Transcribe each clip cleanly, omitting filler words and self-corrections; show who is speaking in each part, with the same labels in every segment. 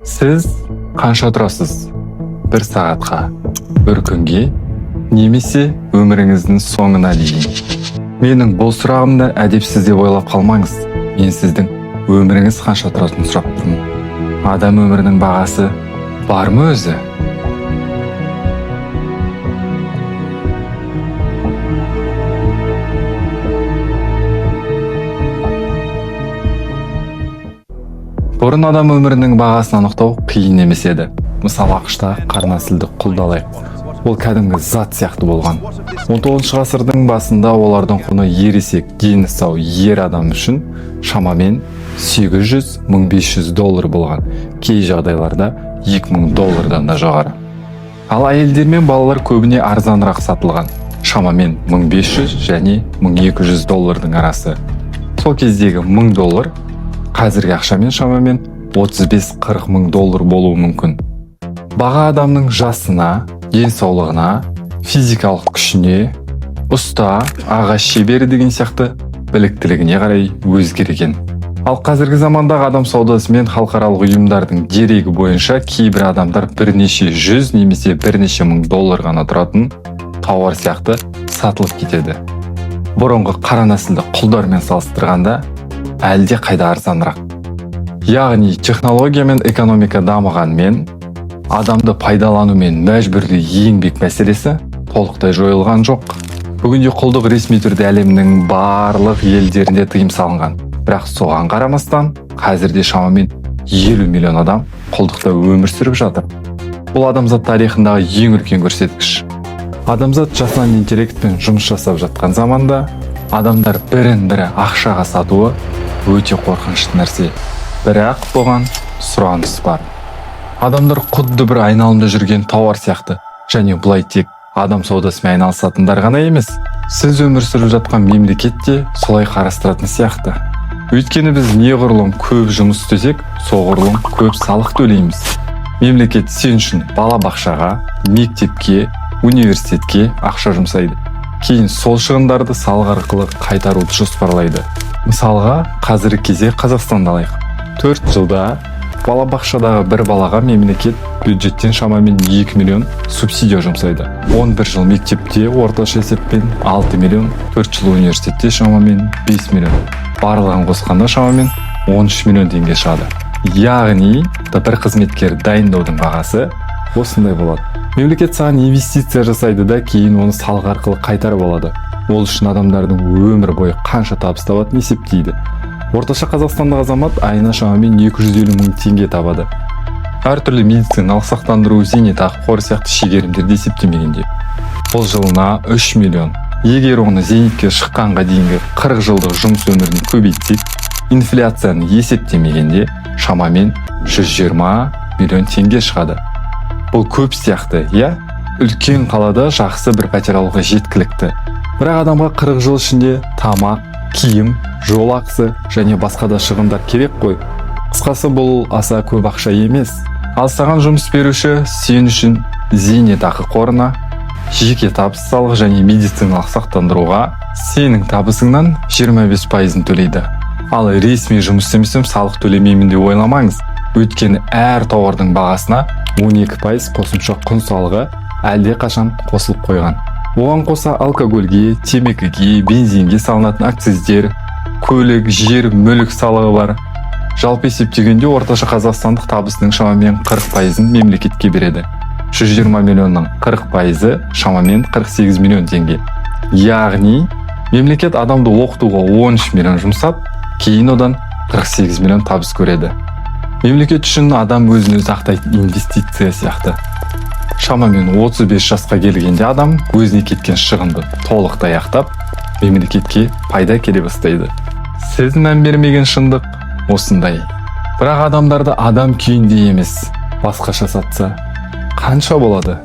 Speaker 1: Сіз қанша тұрасыз? Бір сағатқа, бір күнге, немесе өміріңіздің соңына дейін? Менің бұл сұрағымды әдепсіз деп ойлап қалмаңыз. Мен сіздің өміріңіз қанша тұратынын сұрап тұрмын. Адам өмірінің бағасы бар ма өзі? Бұрын адам өмірінің бағасын анықтау қиын емес еді. Мысалы ақшта қара нәсілді құлды алайық. Ол кәдімгі зат сияқты болған. 19 ғасырдың басында олардың құны ересек, дені сау ер адам үшін шамамен $800-1500 болған. Кей жағдайларда $2000 да жоғары. Ал әйелдер мен балалар көбіне арзанырақ сатылған. Шамамен $1500 және $1200 арасы. Сол кездегі $1000 қазіргі ақшамен шамамен $35-40 мың болуы мүмкін. Баға адамның жасына, денсаулығына, физикалық күшіне, ұста, ағаш шебері деген сияқты біліктілігіне қарай өзгерген. Ал қазіргі замандағы адам саудасы мен халықаралық ұйымдардың дерегі бойынша кейбір адамдар бірнеше жүз немесе бірнеше $1000 ғана тұратын тауар сияқты сатылып кетеді. Бұрынғы қара нәсілді құлдармен салыстырғанда әлде қайда арзанырақ. Яғни технология мен экономика дамығанмен адамды пайдалану мен мәжбүрлі еңбек мәселесі толықтай жойылған жоқ. Бүгінде құлдық ресми түрде әлемнің барлық елдерінде тыйым салынған. Бірақ соған қарамастан қазірде шамамен 50 миллион адам құлдықта өмір сүріп жатыр. Бұл адамзат тарихындағы ең үлкен көрсеткіш. Адамзат жасанды интеллектпен жұмыс жасап жатқан заманда адамдар бірін-бірі ақшаға сатуы өте қорқынышты нәрсе. Бірақ бұған сұраныс бар. Адамдар құдды бір айналымда жүрген тауар сияқты, және бұлай тек адам саудасымен айналысатындар ғана емес. Сіз өмір сүріп жатқан мемлекет те солай қарастыратын сияқты. Өйткені біз неғұрлым көп жұмыс істесек, соғұрлым көп салық төлейміз. Мемлекет сен үшін балабақшаға, мектепке, университетке ақша жұмсайды. Кейін сол шығындарды салық арқылы қайтаруды жоспарлайды. Мысалға, қазіргі кезде Қазақстанды алайық. 4 жылда балабақшадағы бір балаға мемлекет бюджеттен шамамен 2 миллион субсидия жұмсайды. 11 жыл мектепте орташа есеппен 6 миллион, 4 жыл университетте шамамен 5 миллион. Барлығын қосқанда шамамен 13 миллион теңге шығады. Яғни, бір қызметкер дайындаудың бағасы осындай болады. Мемлекет саған инвестиция жасайды да кейін оны салық арқылы қайтарып алады. Ол үшін адамдардың өмір бойы қанша табыс табатынын есептейді. Орташа қазақстандық азамат айына шамамен 250 мың теңге табады. Әртүрлі медициналық сақтандыру, зейнетақы қоры сияқты шегерімдерді есептемегенде. Бұл жылына 3 миллион. Егер оны зейнетке шыққанға дейінгі 40 жылдық жұмыс өмірін көбейтсек, инфляцияны есептемегенде шамамен 120 миллион теңге шығады. Бұл көп сияқты, иә? Үлкен қалада жақсы бір пәтер алуға жеткілікті. Бірақ адамға 40 жыл ішінде тамақ, киім, жол ақысы және басқа да шығындар керек қой. Қысқасы бұл аса көп ақша емес. Ал саған жұмыс беруші сен үшін зейнетақы қорына, жеке табыс салық және медициналық сақтандыруға сенің табысыңнан 25% төлейді. Ал ресми жұмыс істемесем салық төлемеймін деп ойламаңыз. Өйткені әр тауардың бағасына 12% қосымша құн салығы әлде қашан қосылып қойған. Оған қоса алкогольге, темекіге, бензинге салынатын акциздер, көлік, жер, мүлік салығы бар. Жалпы есептегенде орташа қазақстандық табысының шамамен 40%-ын мемлекетке береді. 120 миллионның 40%-ы шамамен 48 миллион теңге. Яғни, мемлекет адамды оқытуға 13 миллион жұмсап, кейін одан 48 миллион табыс көреді. Мемлекет үшін адам өзін-өзі ақтайтын инвестиция сияқты. Шамамен 35 жасқа келгенде адам өзіне кеткен шығынды толықтай ақтап, мемлекетке пайда келе бастайды. Сіз мән бермеген шындық осындай. Бірақ адамдарды адам күйінде емес, басқаша сатса қанша болады?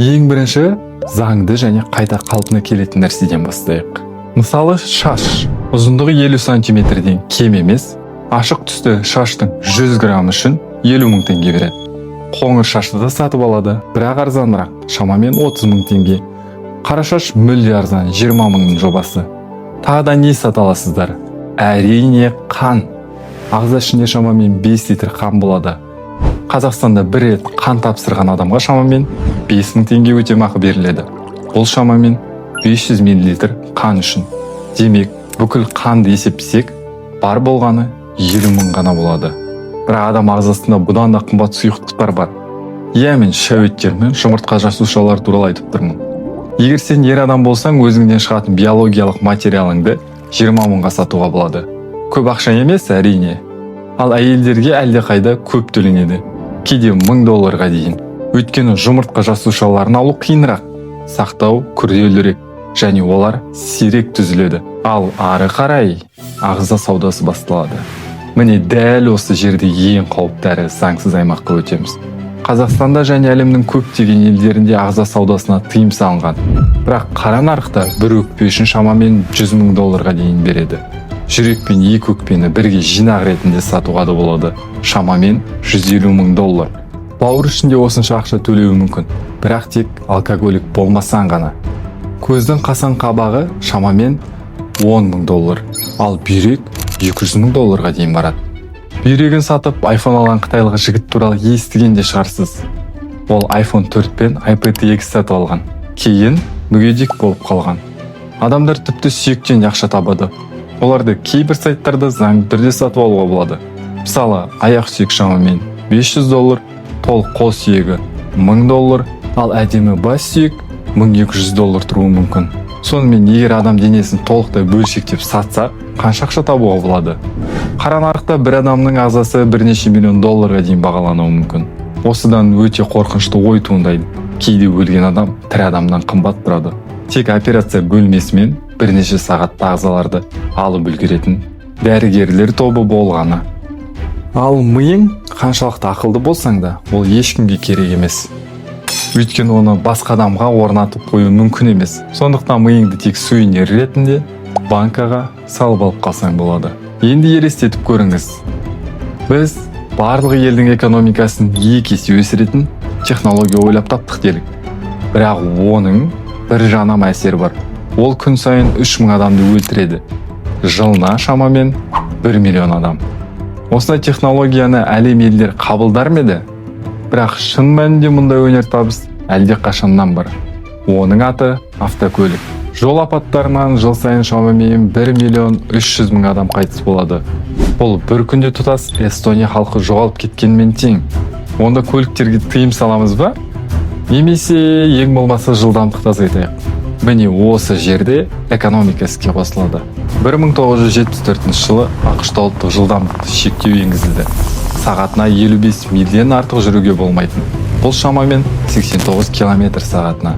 Speaker 1: Ең бірінші, заңды және қайта қалпына келетін нәрседен бастайық. Мысалы, шаш. Ұзындығы 50 сантиметрден кем емес, ашық түсті шаштың 100 грамм үшін 50 мың теңге береді. Қоңыр шашты да сатып алады, бірақ арзанырақ, шамамен 30 мың теңге. Қара шаш мүлде арзан, 20 мыңның жобасы. Тағы да не сата аласыздар? Әрине қан. Ағза ішінде шамамен 5 литр қан болады. Қазақстанда бір рет қан тапсырған адамға шамамен 5000 теңге өтемақы беріледі. Бұл шамамен 500 мл қан үшін. Демек, бүкіл қанды есептесек, бар болғаны 20 мың ғана болады. Бірақ адам ағзасында бұдан да қымбат сұйықтықтар бар. Иә, мен шәуеттер мен жұмыртқа жасушалар туралы айтып тұрмын. Егер сен ер адам болсаң, өзіңден шығатын биологиялық материалыңды 20 мыңға сатуға болады. Көп ақша емес, әрине. Ал әйелдерге әлде қайда көп төленеді. Кейде $1000 дейін. Өйткені жұмыртқа жасушаларын алу қиынырақ, сақтау күрделірек және олар сирек түзіледі. Ал ары қарай ағза саудасы басталады. Міне дәл осы жерде ең қауіпті әрі заңсыз аймаққа өтеміз. Қазақстанда және әлемнің көптеген елдерінде ағза саудасына тыйым салынған. Бірақ қара нарықта бір өкпе үшін шамамен $100,000 дейін береді. Жүрек пен екі өкпені бірге жинақ ретінде сатуға да болады. Шамамен $150,000. Бауыр үшін де осынша ақша төлеуі мүмкін. Бірақ тек алкоголик болмасаң ғана. Көздің қасан қабағы шамамен $10,000. Ал бүйрек $200,000 дейін барады. Бүйрегін сатып, iPhone алған қытайлық жігіт туралы естіген де шығарсыз. Ол iPhone 4 пен iPad X сатып алған. Кейін мүгедек болып қалған. Адамдар тіпті сүйектен ақша табады. Оларды кейбір сайттарда заңды түрде сатып алуға болады. Мысалы, аяқ сүйек шамамен $500, толық қол сүйегі $1000, ал әдемі бас сүйек $1200 тұруы мүмкін. Сонымен егер адам денесін толықтай бөлшектеп сатса, қанша ақша табуға болады? Қара нарықта бір адамның ағзасы $1 миллион дейін бағалануы мүмкін. Осыдан өте қорқынышты ой туындайды. Кейде өлген адам тірі адамнан қымбат тұрады. Тек операция бөлмесімен бірнеше сағатта ағзаларды алып үлгеретін дәрігерлер тобы болғаны. Ал миың қаншалықты ақылды болсаң да, ол ешкімге керек емес. Өйткені оны басқа адамға орнатып қою мүмкін емес. Сондықтан миыңды тек сувенир ретінде банкаға салып алып қалсаң болады. Енді елестетіп көріңіз. Біз барлық елдің экономикасын 2 есе өсіретін технология ойлап таптық делік. Бірақ оның бір жанама әсері бар. Ол күн сайын 3000 адамды өлтіреді. Жылына шамамен 1 миллион адам. Осындай технологияны әлем елдері қабылдар ма еді? Бірақ шын мәнінде мұндай өнертабыс әлде қашаннан бар. Оның аты автокөлік. Жол апаттарынан жыл сайын шамамен 1,3 миллион адам қайтыс болады. Бұл бір күнде тұтас Эстония халқы жоғалып кеткенмен тең. Онда көліктерге тыйым саламыз ба? Немесе ең болмаса жылдамдықты азайтайық. Міне осы жерде экономика іске қосылады. 1974 жылы ақш-та ұлттық жылдамдықты шектеу енгізілді. Сағатына 55 мильден артық жүруге болмайтын. Бұл шамамен 89 км сағатына.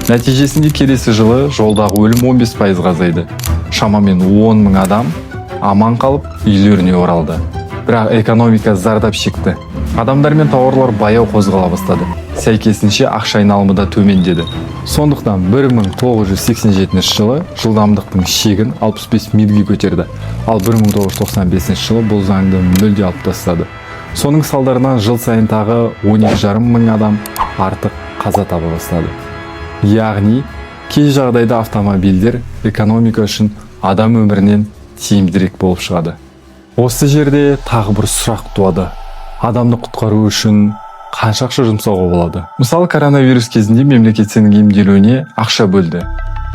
Speaker 1: Нәтижесінде келесі жылы жолдағы өлім 15% азайды. Шамамен 10,000 адам аман қалып үйлеріне оралды. Бірақ экономика зардап шекті. Адамдар мен тауарлар баяу қозғала бастады. Сәйкесінше ақша айналымы да төмендеді. Сондықтан 1987 жылы жылдамдықтың шегін 65 мильге көтерді. Ал 1995 жылы бұл заңды мүлде алып тастады. Соның салдарынан жыл сайын тағы 12,5 мың адам артық қаза таба бастады. Яғни, кей жағдайда автомобильдер экономика үшін адам өмірінен тиімдірек болып шығады. Осы жерде тағы бір сұрақ туады. Адамды құтқару үшін қанша ақша жұмсауға болады? Мысалы, коронавирус кезінде мемлекет сенің емделуіне ақша бөлді.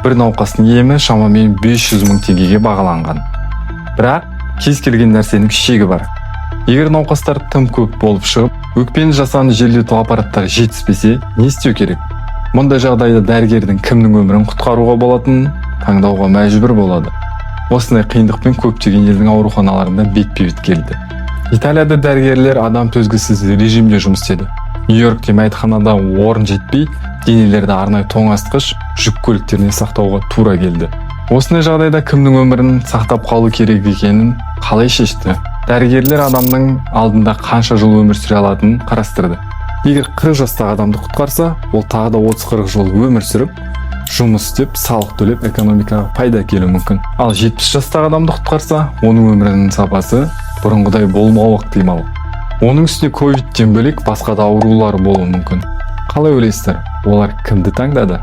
Speaker 1: Бір науқастың емі шамамен 500 мың теңгеге бағаланған. Бірақ кез келген нәрсенің шегі бар. Егер науқастар тым көп болып шығып, өкпені жасанды желдету аппараттары жетіспесе, не істеу керек? Мұндай жағдайда дәрігердің кімнің өмірін құтқаруға болатынын таңдауға мәжбүр болады. Осындай қиындықпен көптеген елдің ауруханаларында бетпе-бет келді. Италияда дәрігерлер адам төзгісіз режимде жұмыс істеді. Нью-Йоркте мәйітханада орын жетпей, денелерді арнайы тоңазытқыш жүк көліктеріне сақтауға тура келді. Осындай жағдайда кімнің өмірін сақтап қалу керек екенін қалай шешті? Дәрігерлер адамның алдында қанша жыл өмір сүре алатынын қарастырды. Егер 40 жастағы адамды құтқарса, ол тағы да 30-40 жыл өмір сүріп, жұмыс істеп, салық төлеп, экономикаға пайда келуі мүмкін. Ал 70 жастағы адамды құтқарса, оның өмірінің сапасы бұрынғыдай болмауы ықтимал. Оның үстіне ковидтен бөлек басқа да аурулар болуы мүмкін. Қалай ойлайсыздар? Олар кімді таңдады?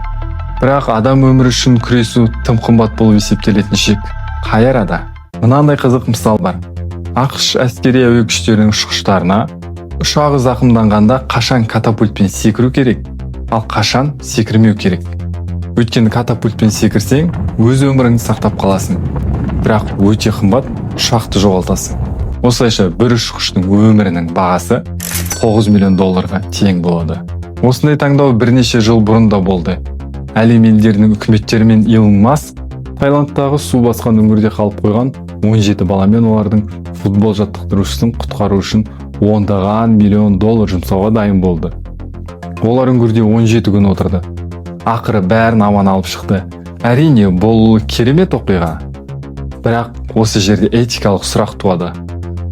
Speaker 1: Бірақ адам өмірі үшін күресу тым қымбат болып есептелетін шек қай арада? Мынандай қызық мысал бар. ақш әскери әуе күштерінің ұшқыштарына Ұшағы зақымданғанда қашан катапультпен секіру керек, ал қашан секірмеу керек. Өйткені катапультпен секірсең, өз өміріңді сақтап қаласың. Бірақ өте қымбат, ұшақты жоғалтасың. Осылайша бір ұшқыштың өмірінің бағасы $9 миллион тең болады. Осындай таңдау бірнеше жыл бұрын да болды. Әлем елдерінің үкіметтері мен Илон Маск Таиландтағы су басқан үңгірде қалып қойған 17 бала мен олардың футбол жаттықтырушысын құтқару үшін $10 миллион жұмсауға дайын болды. Олар үңгірде 17 күн отырды. Ақыры бәрін аман алып шықты. Әрине, бұл керемет оқиға. Бірақ осы жерде этикалық сұрақ туады.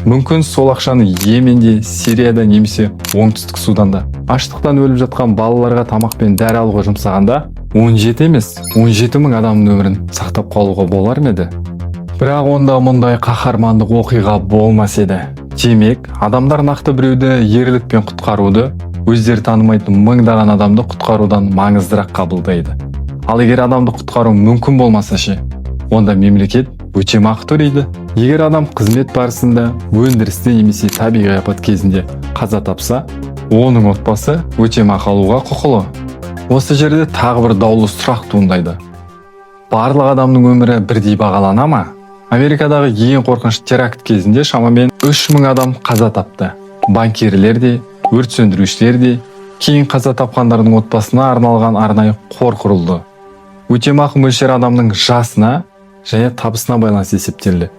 Speaker 1: Мүмкін сол ақшаны Йеменде, Сирияда немесе оңтүстік Суданда аштықтан өліп жатқан балаларға тамақ пен дәрі алуға жұмсағанда 17 емес, 17 мың адамның өмірін сақтап қалуға болар ма еді? Бірақ онда мұндай қаһармандық оқиға болмас еді. Демек, адамдар нақты біреуді ерлікпен құтқаруды, өздері танымайтын мыңдаған адамды құтқарудан маңыздырақ қабылдайды. Ал егер адамды құтқару мүмкін болмаса ше, онда мемлекет өтемақы төлейді. Егер адам қызмет барысында, өндірісте немесе табиғи апат кезінде қаза тапса, оның отбасы өтемақы алуға құқылы. Осы жерде тағы бір даулы сұрақ туындайды. Барлық адамның өмірі бірдей бағалана ма? Америкадағы ең қорқынышты теракт кезінде шамамен 3000 адам қаза тапты. Банкирлер де, өрт сөндірушілер де, кейін қаза тапқандардың отбасына арналған арнайы қор құрылды. Өтемақы мөлшері адамның жасына және табысына байланысты есептелді.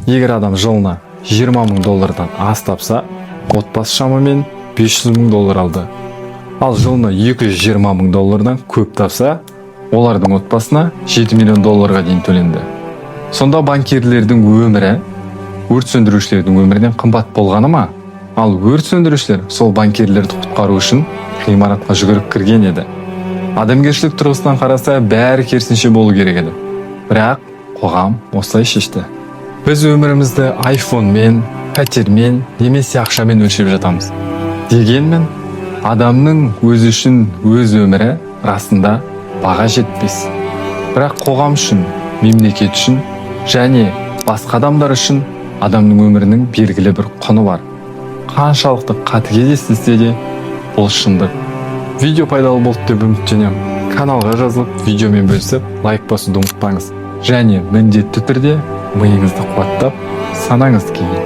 Speaker 1: Егер адам жылына $20 мың аз тапса, отбасы шамамен $500 мың алды. Ал жылына $220 мың көп тапса, олардың отбасына $7 миллион дейін төленді. Сонда банкирлердің өмірі өрт сөндірушілердің өмірінен қымбат болғаны ма? Ал өрт сөндірушілер сол банкирлерді құтқару үшін ғимаратқа жүгіріп кірген еді. Адамгершілік тұрғысынан қараса, бәрі керісінше болу керек еді. Бірақ қоғам осылай шешті. Біз өмірімізді айфонмен, пәтермен немесе ақшамен өлшеп жатамыз. Дегенмен, адамның өзі үшін өз өмірі расында баға жетпес. Бірақ қоғам үшін, мемлекет үшін және басқа адамдар үшін адамның өмірінің белгілі бір құны бар. Қаншалықты қатыгез естілсе де, бұл шындық. Видео пайдалы болды деп үміттенемін. Каналға жазылып, видеомен бөлісіп, лайк басуды ұмытпаңыз. Және міндетті түрде миыңызды қуаттап, санаңызды кеңейтіңіз.